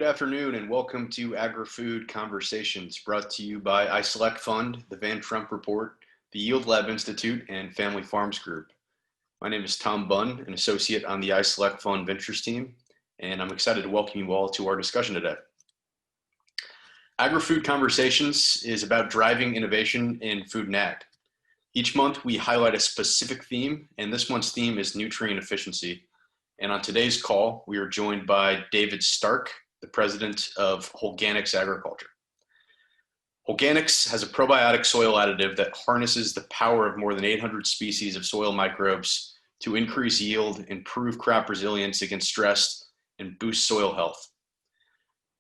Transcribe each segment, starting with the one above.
afternoon and welcome to Agri-Food Conversations, brought to you by iSelect Fund, the Van Trump Report, the Yield Lab Institute, and Family Farms Group. My name is Tom Bunn, an associate on the iSelect Fund Ventures team, and I'm excited to welcome you all to our discussion today. Agri-Food Conversations is about driving innovation in food and ag. Each month we highlight a specific theme, and this month's theme is nutrient efficiency. And on today's call, we are joined by David Stark, the president of Holganix Agriculture. Holganix has a probiotic soil additive that harnesses the power of more than 800 species of soil microbes to increase yield, improve crop resilience against stress, and boost soil health.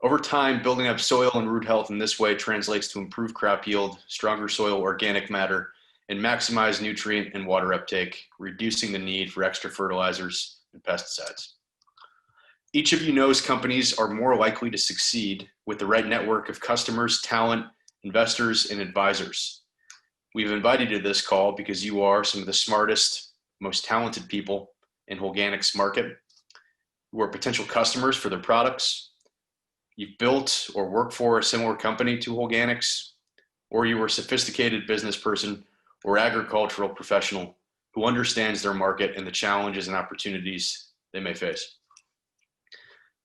Over time, building up soil and root health in this way translates to improved crop yield, stronger soil organic matter, and maximize nutrient and water uptake, reducing the need for extra fertilizers and pesticides. Each of you knows companies are more likely to succeed with the right network of customers, talent, investors, and advisors. We've invited you to this call because you are some of the smartest, most talented people in Holganix market, who are potential customers for their products. You've built or worked for a similar company to Holganix, or you are a sophisticated business person or agricultural professional who understands their market and the challenges and opportunities they may face.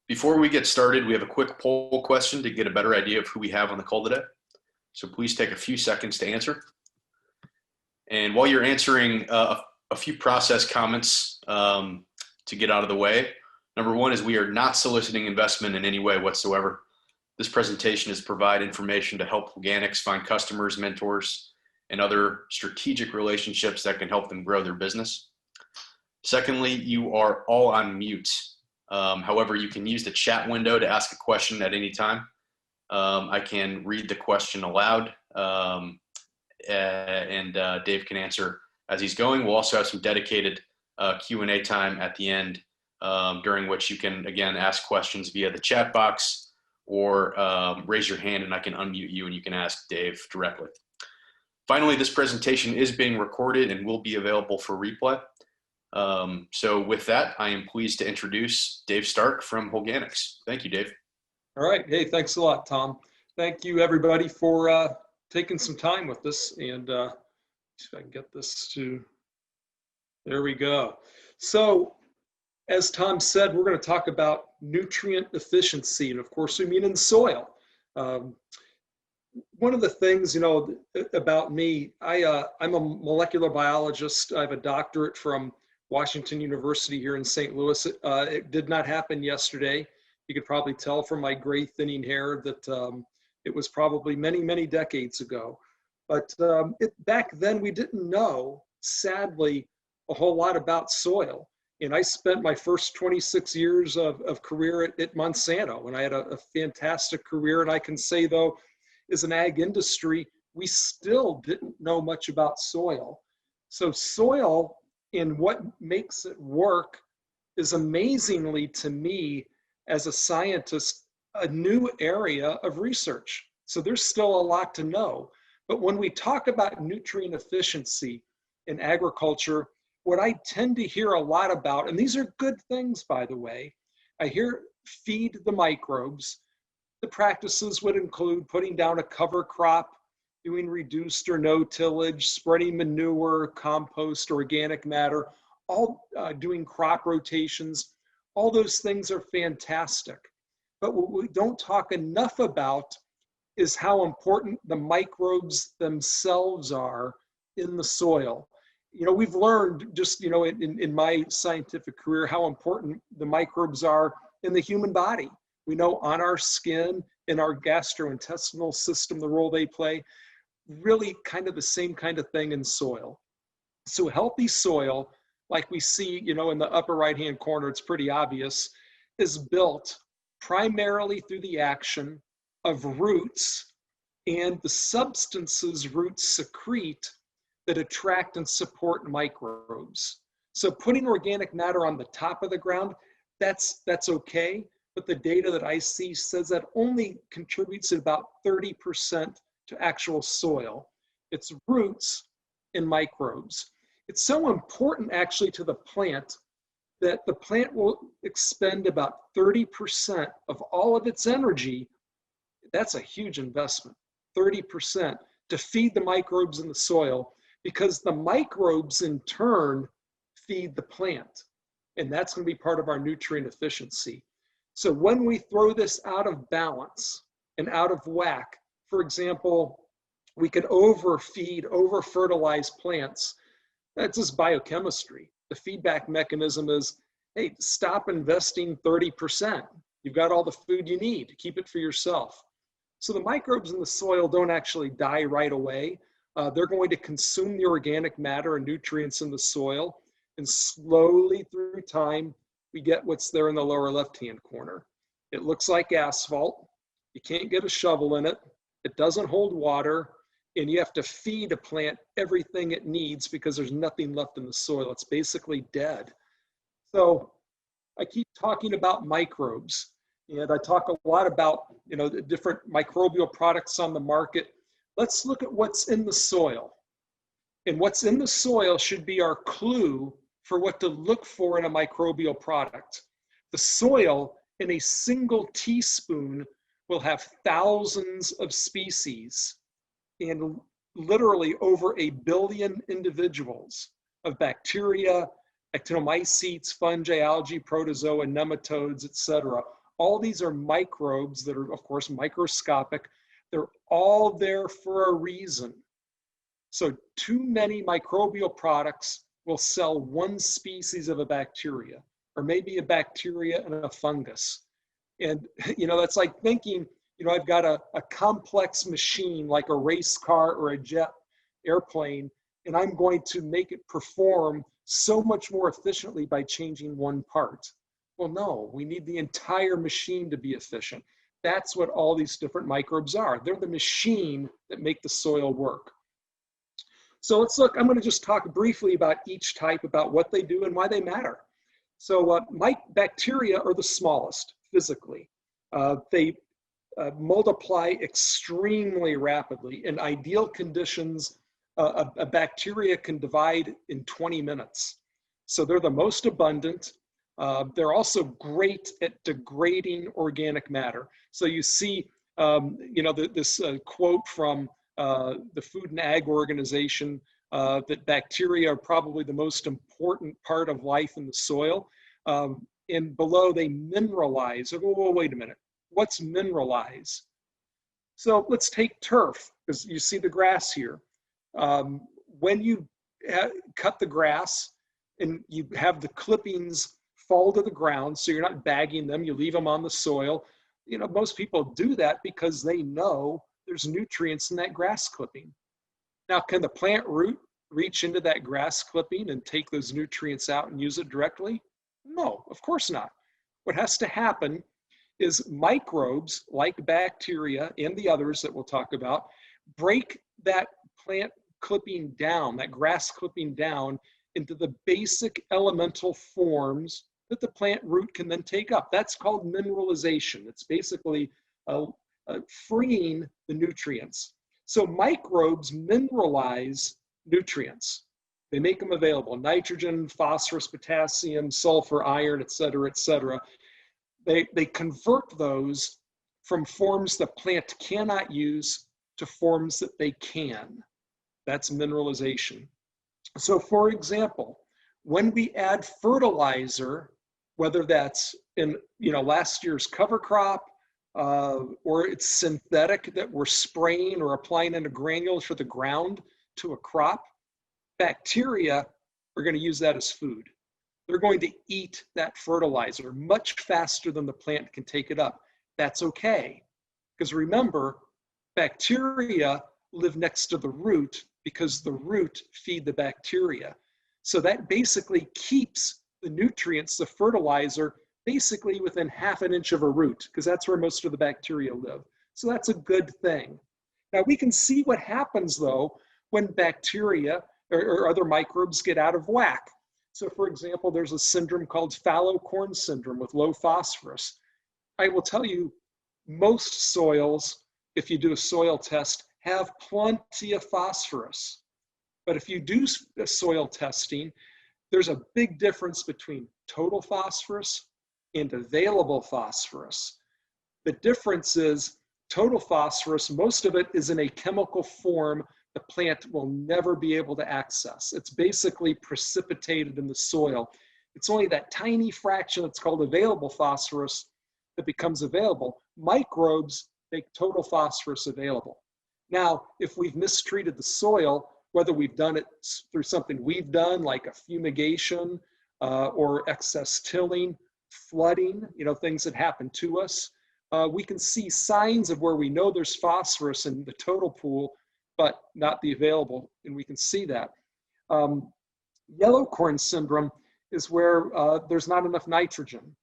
Before we get started, we have a quick poll question to get a better idea of who we have on the call today. So please take a few seconds to answer. And while you're answering, a few process comments to get out of the way. Number one is we are not soliciting investment in any way whatsoever. This presentation is to provide information to help Holganix find customers, mentors, and other strategic relationships that can help them grow their business. Secondly, you are all on mute. However, you can use the chat window to ask a question at any time. I can read the question aloud, and Dave can answer as he's going. We'll also have some dedicated Q&A time at the end, during which you can, again, ask questions via the chat box or raise your hand and I can unmute you and you can ask Dave directly. Finally, this presentation is being recorded and will be available for replay. So with that, I am pleased to introduce Dave Stark from Holganix. Thank you, Dave. All right. Hey, thanks a lot, Tom. Thank you, everybody, for taking some time with us. And see if I can get this to, there we go. So as Tom said, we're going to talk about nutrient efficiency. And of course, we mean in soil. One of the things, you know, about me, I'm a molecular biologist. I have a doctorate from Washington University here in St. Louis. It did not happen yesterday. You could probably tell from my gray thinning hair that it was probably many, many decades ago. But back then we didn't know, sadly, a whole lot about soil. And I spent my first 26 years of career at Monsanto, and I had a fantastic career. And I can say, though, as an ag industry, we still didn't know much about soil. So soil and what makes it work is amazingly, to me, as a scientist, a new area of research. So there's still a lot to know. But when we talk about nutrient efficiency in agriculture, what I tend to hear a lot about, and these are good things, by the way, I hear feed the microbes. The practices would include putting down a cover crop, doing reduced or no tillage, spreading manure, compost, organic matter, all doing crop rotations. All those things are fantastic. But what we don't talk enough about is how important the microbes themselves are in the soil. You know, we've learned just, you know, in my scientific career, how important the microbes are in the human body. We know on our skin, in our gastrointestinal system, the role they play, really kind of the same kind of thing in soil. So healthy soil, like we see, you know, in the upper right-hand corner, it's pretty obvious, is built primarily through the action of roots and the substances roots secrete that attract and support microbes. So putting organic matter on the top of the ground, that's okay. But the data that I see says that only contributes at about 30% to actual soil. It's roots and microbes. It's so important actually to the plant that the plant will expend about 30% of all of its energy. That's a huge investment, 30%, to feed the microbes in the soil, because the microbes in turn feed the plant. And that's going to be part of our nutrient efficiency. So when we throw this out of balance and out of whack, for example, we can overfeed, over-fertilize plants. That's just biochemistry. The feedback mechanism is, hey, stop investing 30%. You've got all the food you need. Keep it for yourself. So the microbes in the soil don't actually die right away. They're going to consume the organic matter and nutrients in the soil. And slowly through time, we get what's there in the lower left-hand corner. It looks like asphalt. You can't get a shovel in it. It doesn't hold water. And you have to feed a plant everything it needs because there's nothing left in the soil. It's basically dead. So I keep talking about microbes, and I talk a lot about, the different microbial products on the market. Let's look at what's in the soil. And what's in the soil should be our clue for what to look for in a microbial product. The soil in a single teaspoon will have thousands of species and literally over 1 billion individuals of bacteria, actinomycetes, fungi, algae, protozoa, nematodes, etc. All these are microbes that are, of course, microscopic. They're all there for a reason. So too many microbial products will sell one species of a bacteria, or maybe a bacteria and a fungus. And, that's like thinking, I've got a complex machine like a race car or a jet airplane, and I'm going to make it perform so much more efficiently by changing one part. Well, no, we need the entire machine to be efficient. That's what all these different microbes are. They're the machine that make the soil work. So let's look, I'm going to just talk briefly about each type, about what they do and why they matter. So bacteria are the smallest physically. They multiply extremely rapidly. In ideal conditions, a bacteria can divide in 20 minutes. So they're the most abundant. They're also great at degrading organic matter. So you see, this quote from the Food and Ag Organization, that bacteria are probably the most important part of life in the soil. And below, they mineralize. Oh, wait a minute. What's mineralize? So let's take turf, because you see the grass here. When you cut the grass and you have the clippings fall to the ground, so you're not bagging them, you leave them on the soil. Most people do that because they know there's nutrients in that grass clipping. Now, can the plant root reach into that grass clipping and take those nutrients out and use it directly? No, of course not. What has to happen is microbes like bacteria and the others that we'll talk about break that plant clipping down, that grass clipping down, into the basic elemental forms that the plant root can then take up. That's called mineralization. It's basically freeing the nutrients. So microbes mineralize nutrients. They make them available: nitrogen, phosphorus, potassium, sulfur, iron, et cetera, et cetera. They convert those from forms the plant cannot use to forms that they can. That's mineralization. So for example, when we add fertilizer, whether that's in last year's cover crop, or it's synthetic that we're spraying or applying into granules for the ground to a crop, bacteria are going to use that as food. They're going to eat that fertilizer much faster than the plant can take it up. That's okay, because remember, bacteria live next to the root because the root feed the bacteria. So that basically keeps the nutrients, the fertilizer, basically within half an inch of a root, because that's where most of the bacteria live. So that's a good thing. Now we can see what happens though when bacteria or other microbes get out of whack. So for example, there's a syndrome called fallow corn syndrome with low phosphorus. I will tell you, most soils, if you do a soil test, have plenty of phosphorus. But if you do soil testing, there's a big difference between total phosphorus and available phosphorus. The difference is total phosphorus, most of it is in a chemical form the plant will never be able to access. It's basically precipitated in the soil. It's only that tiny fraction that's called available phosphorus that becomes available. Microbes make total phosphorus available. Now, if we've mistreated the soil, whether we've done it through something we've done, like a fumigation or excess tilling, flooding, things that happen to us, we can see signs of where we know there's phosphorus in the total pool, but not the available, and we can see that. Yellow corn syndrome is where there's not enough nitrogen.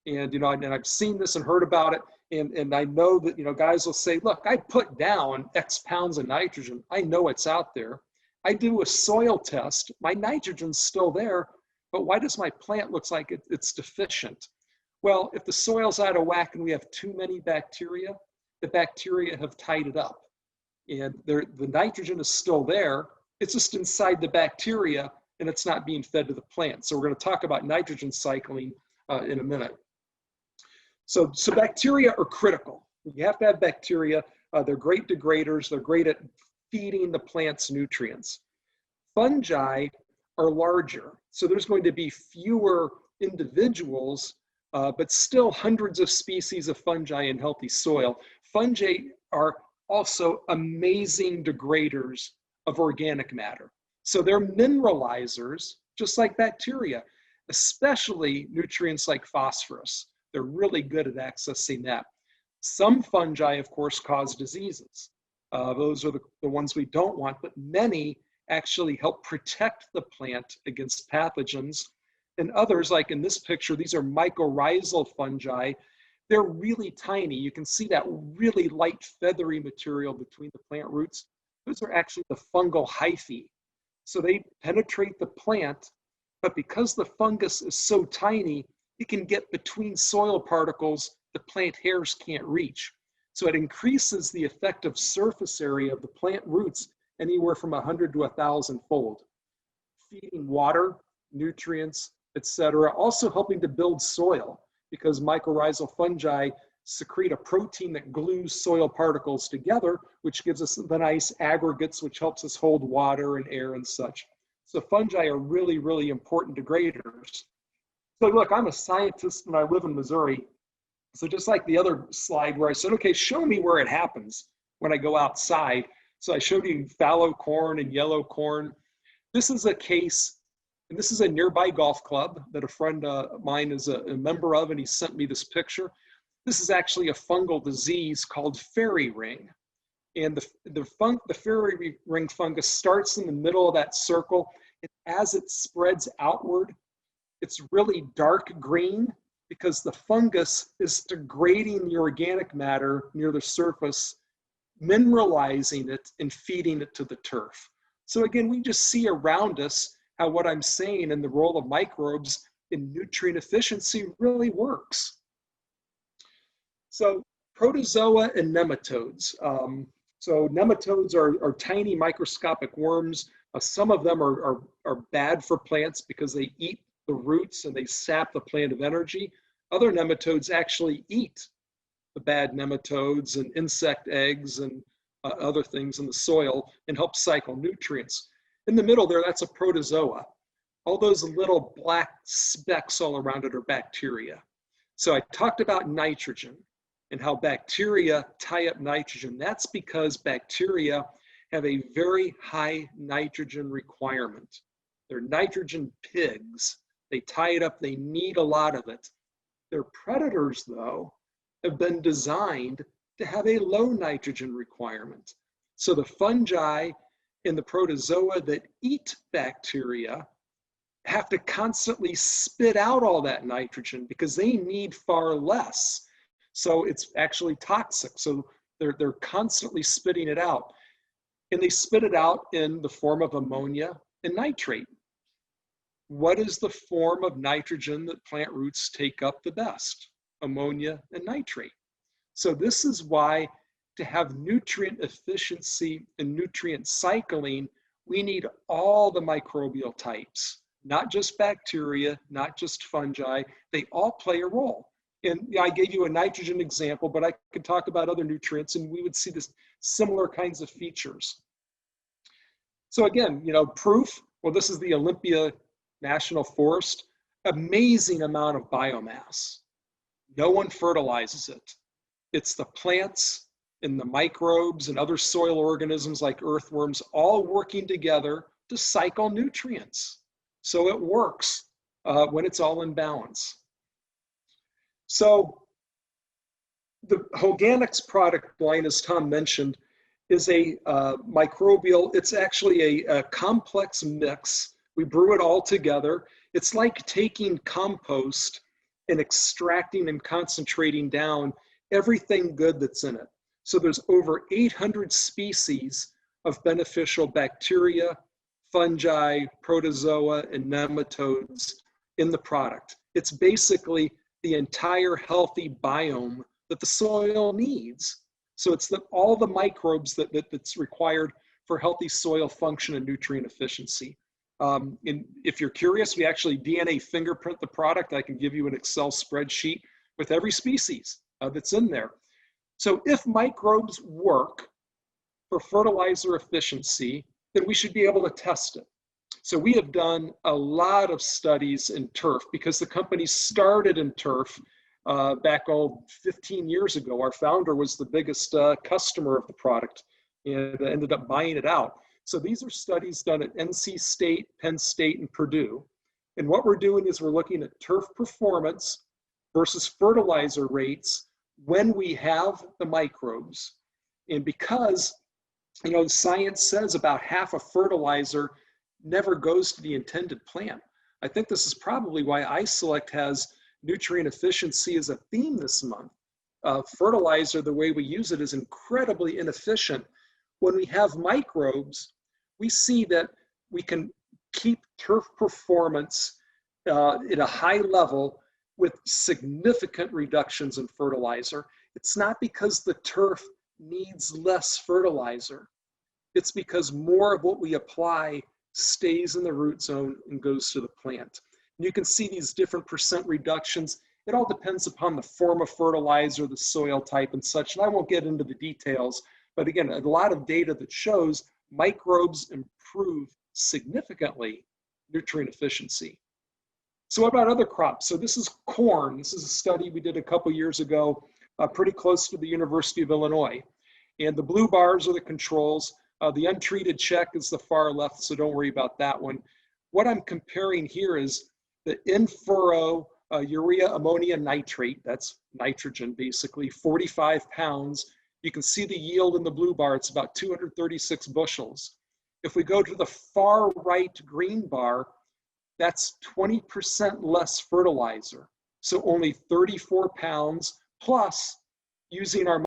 And, and I've seen this and heard about it. And I know that, guys will say, look, I put down X pounds of nitrogen. I know it's out there. I do a soil test. My nitrogen's still there, but why does my plant look like it's deficient? Well, if the soil's out of whack and we have too many bacteria, the bacteria have tied it up. And the nitrogen is still there. It's just inside the bacteria and it's not being fed to the plant. So we're going to talk about nitrogen cycling in a minute. So bacteria are critical. You have to have bacteria. They're great degraders. They're great at feeding the plant's nutrients. Fungi are larger. So there's going to be fewer individuals, but still hundreds of species of fungi in healthy soil. Fungi are also amazing degraders of organic matter. So they're mineralizers, just like bacteria, especially nutrients like phosphorus. They're really good at accessing that. Some fungi, of course, cause diseases. Those are the ones we don't want, but many actually help protect the plant against pathogens. And others, like in this picture, these are mycorrhizal fungi. They're really tiny. You can see that really light feathery material between the plant roots. Those are actually the fungal hyphae. So they penetrate the plant, but because the fungus is so tiny, it can get between soil particles the plant hairs can't reach. So it increases the effective surface area of the plant roots anywhere from 100 to 1,000 fold. Feeding water, nutrients, etc., also helping to build soil, because mycorrhizal fungi secrete a protein that glues soil particles together, which gives us the nice aggregates, which helps us hold water and air and such. So fungi are really, really important degraders. So look, I'm a scientist and I live in Missouri. So just like the other slide where I said, okay, show me where it happens when I go outside. So I showed you fallow corn and yellow corn. This is a case, and this is a nearby golf club that a friend of mine is a member of, and he sent me this picture. This is actually a fungal disease called fairy ring. And the fairy ring fungus starts in the middle of that circle. And as it spreads outward, it's really dark green because the fungus is degrading the organic matter near the surface, mineralizing it and feeding it to the turf. So again, we just see around us how what I'm saying in the role of microbes in nutrient efficiency really works. So protozoa and nematodes. So nematodes are tiny microscopic worms. Some of them are bad for plants because they eat the roots and they sap the plant of energy. Other nematodes actually eat the bad nematodes and insect eggs and other things in the soil and help cycle nutrients. In the middle there, that's a protozoa. All those little black specks all around it are bacteria. So I talked about nitrogen and how bacteria tie up nitrogen. That's because bacteria have a very high nitrogen requirement. They're nitrogen pigs. They tie it up, they need a lot of it. Their predators, though, have been designed to have a low nitrogen requirement. So the fungi and the protozoa that eat bacteria have to constantly spit out all that nitrogen because they need far less. So it's actually toxic. So they're constantly spitting it out. And they spit it out in the form of ammonia and nitrate. What is the form of nitrogen that plant roots take up the best? Ammonia and nitrate. So this is why to have nutrient efficiency and nutrient cycling, we need all the microbial types, not just bacteria, not just fungi. They all play a role. And I gave you a nitrogen example, but I could talk about other nutrients and we would see this similar kinds of features. So again, proof, well, this is the Olympia National Forest, amazing amount of biomass. No one fertilizes it. It's the plants and the microbes and other soil organisms like earthworms all working together to cycle nutrients. So it works when it's all in balance. So the Holganix product line, as Tom mentioned, is a microbial, it's actually a complex mix. We brew it all together. It's like taking compost and extracting and concentrating down everything good that's in it. So there's over 800 species of beneficial bacteria, fungi, protozoa, and nematodes in the product. It's basically the entire healthy biome that the soil needs. So it's all the microbes that's required for healthy soil function and nutrient efficiency. And if you're curious, we actually DNA fingerprint the product. I can give you an Excel spreadsheet with every species that's in there. So if microbes work for fertilizer efficiency, then we should be able to test it. So we have done a lot of studies in turf because the company started in turf back 15 years ago. Our founder was the biggest customer of the product and ended up buying it out. So these are studies done at NC State, Penn State, and Purdue. And what we're doing is we're looking at turf performance versus fertilizer rates when we have the microbes. And because, science says about half a fertilizer never goes to the intended plant. I think this is probably why iSelect has nutrient efficiency as a theme this month. Fertilizer, the way we use it, is incredibly inefficient. When we have microbes, we see that we can keep turf performance at a high level with significant reductions in fertilizer. It's not because the turf needs less fertilizer. It's because more of what we apply stays in the root zone and goes to the plant. And you can see these different percent reductions. It all depends upon the form of fertilizer, the soil type and such. And I won't get into the details, but again, a lot of data that shows microbes improve significantly nutrient efficiency. So what about other crops? So this is corn. This is a study we did a couple years ago, pretty close to the University of Illinois. And the blue bars are the controls. The untreated check is the far left, so don't worry about that one. What I'm comparing here is the in-furrow urea ammonia nitrate, that's nitrogen basically, 45 pounds. You can see the yield in the blue bar, it's about 236 bushels. If we go to the far right green bar, that's 20% less fertilizer. So only 34 pounds plus using our